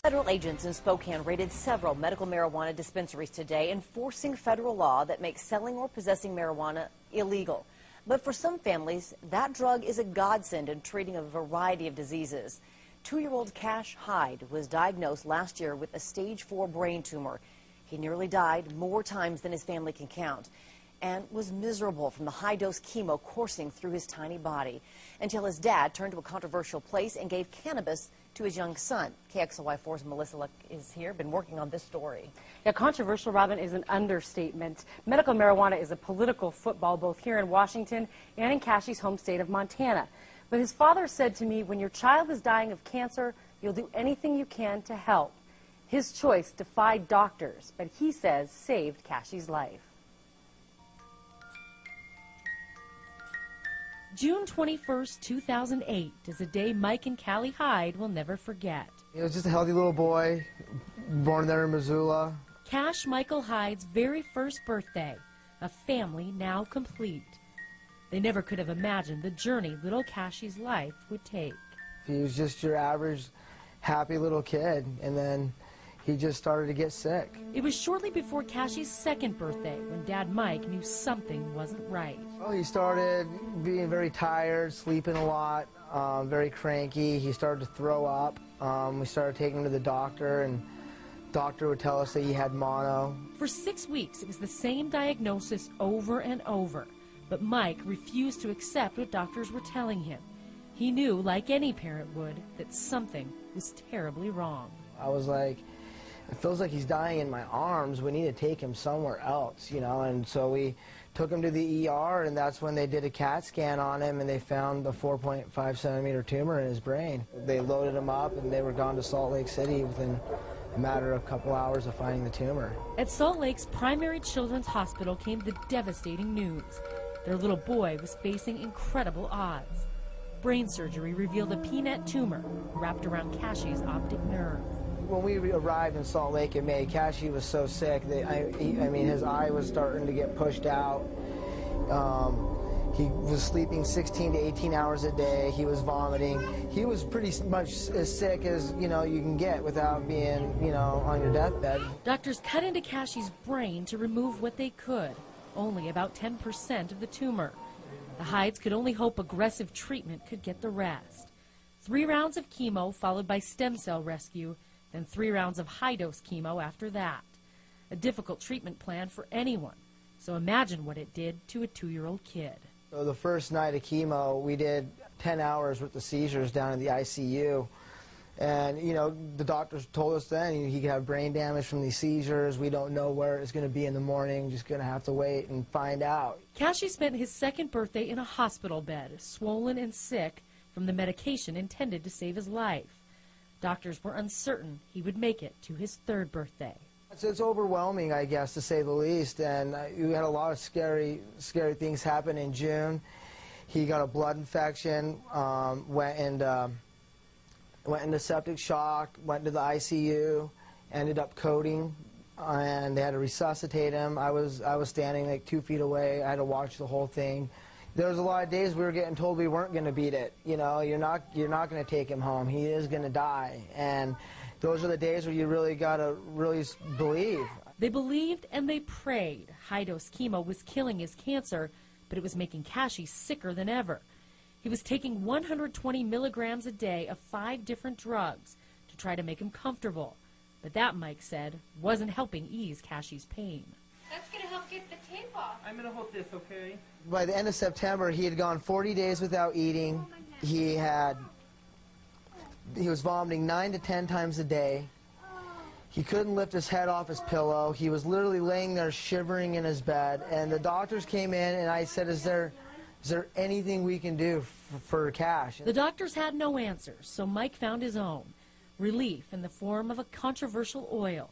Federal agents in Spokane raided several medical marijuana dispensaries today, enforcing federal law that makes selling or possessing marijuana illegal. But for some families, that drug is a godsend in treating a variety of diseases. 2-year-old Cash Hyde was diagnosed last year with a stage 4 brain tumor. He nearly died more times than his family can count and was miserable from the high-dose chemo coursing through his tiny body until his dad turned to a controversial place and gave cannabis to his young son. KXLY4's Melissa Luck is here, been working on this story. Yeah, controversial, Robin, is an understatement. Medical marijuana is a political football both here in Washington and in Cashy's home state of Montana. But his father said to me, when your child is dying of cancer, you'll do anything you can to help. His choice defied doctors, but he says saved Cashy's life. June 21st, 2008 is a day Mike and Callie Hyde will never forget. He was just a healthy little boy, born there in Missoula. Cash Michael Hyde's very first birthday, a family now complete. They never could have imagined the journey little Cashy's life would take. He was just your average, happy little kid, and then he just started to get sick. It was shortly before Cashy's second birthday when Dad Mike knew something wasn't right. Well, he started being very tired, sleeping a lot, very cranky. He started to throw up. We started taking him to the doctor, and the doctor would tell us that he had mono. For 6 weeks, it was the same diagnosis over and over, but Mike refused to accept what doctors were telling him. He knew, like any parent would, that something was terribly wrong. I was like, it feels like he's dying in my arms. We need to take him somewhere else, you know, and so we took him to the ER, and that's when they did a CAT scan on him, and they found the 4.5 centimeter tumor in his brain. They loaded him up, and they were gone to Salt Lake City within a matter of a couple hours of finding the tumor. At Salt Lake's Primary Children's Hospital came the devastating news. Their little boy was facing incredible odds. Brain surgery revealed a peanut tumor wrapped around Cashy's optic nerve. When we arrived in Salt Lake in May, Cashy was so sick that, I mean, his eye was starting to get pushed out. He was sleeping 16 to 18 hours a day. He was vomiting. He was pretty much as sick as, you know, you can get without being, you know, on your deathbed. Doctors cut into Cashy's brain to remove what they could, only about 10% of the tumor. The Hydes could only hope aggressive treatment could get the rest. 3 rounds of chemo followed by stem cell rescue, then 3 rounds of high-dose chemo after that. A difficult treatment plan for anyone, so imagine what it did to a 2-year-old kid. So the first night of chemo, we did 10 hours with the seizures down in the ICU. And, you know, the doctors told us then he could have brain damage from these seizures. We don't know where it's going to be in the morning. Just going to have to wait and find out. Cashy spent his second birthday in a hospital bed, swollen and sick from the medication intended to save his life. Doctors were uncertain he would make it to his 3rd birthday. It's overwhelming, I guess, to say the least, and we had a lot of scary things happen in June. He got a blood infection, went into septic shock, went to the ICU, ended up coding, and they had to resuscitate him. I was standing like 2 feet away. I had to watch the whole thing. There was a lot of days we were getting told we weren't going to beat it. You know, you're not going to take him home. He is going to die. And those are the days where you really got to really believe. They believed and they prayed. High-dose chemo was killing his cancer, but it was making Cashy sicker than ever. He was taking 120 milligrams a day of 5 different drugs to try to make him comfortable. But that, Mike said, wasn't helping ease Cashy's pain. That's going to help get the tape off. I'm going to hold this, okay? By the end of September, he had gone 40 days without eating. He was vomiting 9 to 10 times a day. He couldn't lift his head off his pillow. He was literally laying there shivering in his bed. And the doctors came in, and I said, is there anything we can do for Cash? The doctors had no answers, so Mike found his own. Relief in the form of a controversial oil,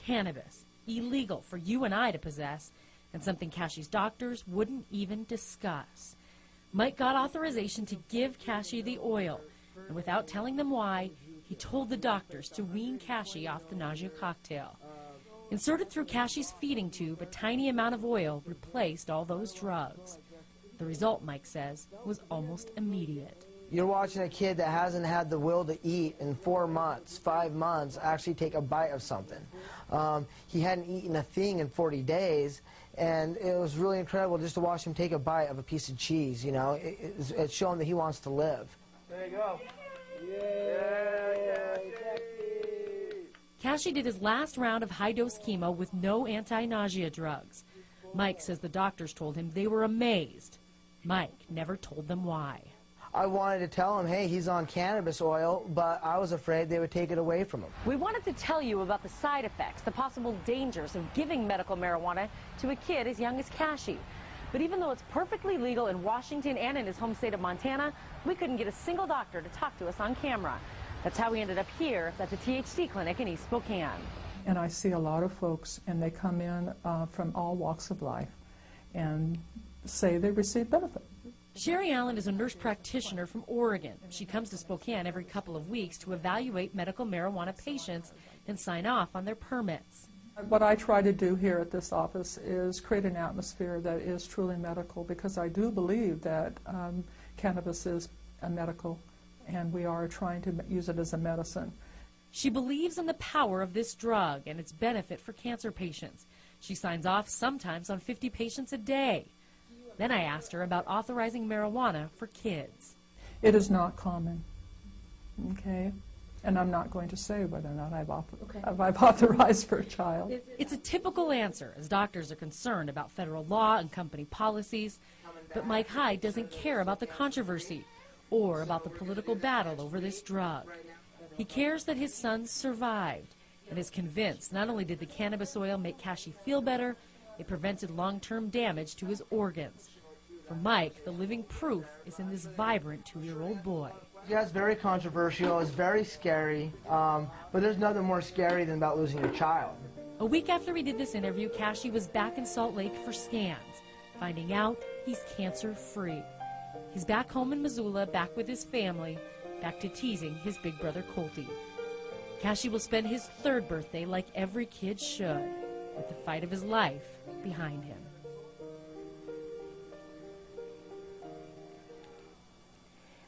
cannabis, illegal for you and I to possess, and something Cashy's doctors wouldn't even discuss. Mike got authorization to give Cashy the oil, and without telling them why, he told the doctors to wean Cashy off the nausea cocktail. Inserted through Cashy's feeding tube, a tiny amount of oil replaced all those drugs. The result, Mike says, was almost immediate. You're watching a kid that hasn't had the will to eat in 4 months, 5 months, actually take a bite of something. He hadn't eaten a thing in 40 days, and it was really incredible just to watch him take a bite of a piece of cheese, you know. It's showing that he wants to live. There you go. Kashi did his last round of high-dose chemo with no anti-nausea drugs. Mike says the doctors told him they were amazed. Mike never told them why. I wanted to tell him, hey, he's on cannabis oil, but I was afraid they would take it away from him. We wanted to tell you about the side effects, the possible dangers of giving medical marijuana to a kid as young as Kashi. But even though it's perfectly legal in Washington and in his home state of Montana, we couldn't get a single doctor to talk to us on camera. That's how we ended up here at the THC clinic in East Spokane. And I see a lot of folks, and they come in from all walks of life and say they receive benefit. Sherry Allen is a nurse practitioner from Oregon. She comes to Spokane every couple of weeks to evaluate medical marijuana patients and sign off on their permits. What I try to do here at this office is create an atmosphere that is truly medical, because I do believe that cannabis is a medical, and we are trying to use it as a medicine. She believes in the power of this drug and its benefit for cancer patients. She signs off sometimes on 50 patients a day. Then I asked her about authorizing marijuana for kids. It is not common, okay? And I'm not going to say whether or not I've authorized for a child. It's a typical answer, as doctors are concerned about federal law and company policies. But Mike Hyde doesn't care about the controversy or about the political battle over this drug. He cares that his son survived and is convinced not only did the cannabis oil make Kashi feel better, it prevented long-term damage to his organs. For Mike, the living proof is in this vibrant 2-year-old boy. Yeah, it's very controversial, it's very scary, but there's nothing more scary than about losing your child. A week after we did this interview, Kashi was back in Salt Lake for scans, finding out he's cancer-free. He's back home in Missoula, back with his family, back to teasing his big brother Colty. Kashi will spend his 3rd birthday like every kid should, with the fight of his life behind him.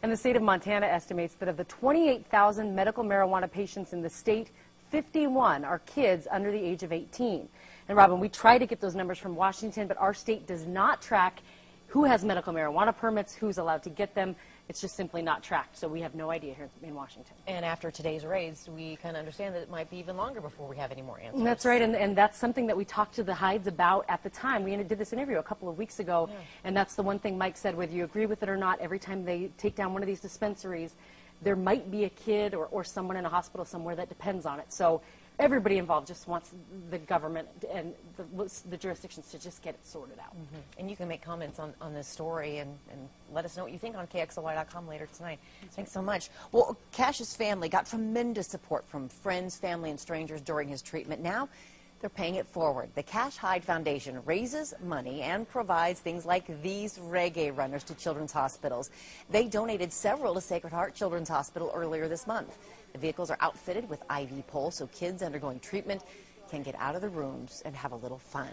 And the state of Montana estimates that of the 28,000 medical marijuana patients in the state, 51 are kids under the age of 18. And Robin, we try to get those numbers from Washington, but our state does not track who has medical marijuana permits, who's allowed to get them. It's just simply not tracked, so we have no idea here in Washington. And after today's raids, we kind of understand that it might be even longer before we have any more answers. That's right, and that's something that we talked to the Hydes about at the time. We did this interview a couple of weeks ago, and that's the one thing Mike said, whether you agree with it or not, every time they take down one of these dispensaries, there might be a kid or someone in a hospital somewhere that depends on it. So everybody involved just wants the government and the jurisdictions to just get it sorted out. And you can make comments on this story and let us know what you think on KXLY.com later tonight. Thanks so much. Well, Kash's family got tremendous support from friends, family, and strangers during his treatment. Now they're paying it forward. The Kash Hyde Foundation raises money and provides things like these reggae runners to children's hospitals. They donated several to Sacred Heart Children's Hospital earlier this month. The vehicles are outfitted with IV poles so kids undergoing treatment can get out of the rooms and have a little fun.